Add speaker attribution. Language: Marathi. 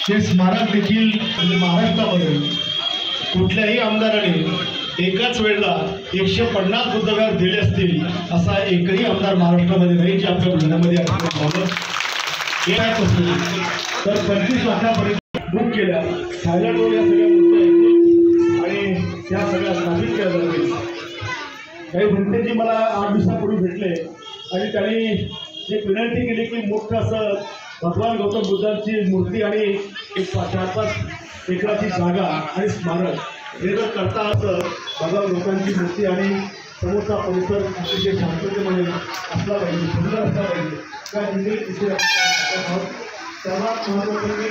Speaker 1: ते स्मारक देखील महाराष्ट्रामध्ये कुठल्याही आमदाराने एकाच वेळेला 150 बुद्धविहार दिले असतील असा एकही आमदार महाराष्ट्रामध्ये नाही जे आपल्या बुलढाण्यामध्ये झालं. तर 25 लाखापर्यंत बुक केल्या थायलंडवर या सगळ्या मूर्ती आणि त्या सगळ्या स्थापित केल्या जातील. काही भंतेजी मला 8 दिवसापूर्वी भेटले आणि त्यांनी एक विनंती केली की मोठं असं भगवान गौतम बुद्धांची मूर्ती आणि एक 4-5 एकराची जागा आणि स्मारक हे जर करता असं भगवान गौतमांची मूर्ती आणि समोरचा परिसर अतिशय शांततेमध्ये असला पाहिजे, सुंदर असला पाहिजे. त्या सर्वात महत्त्वाचं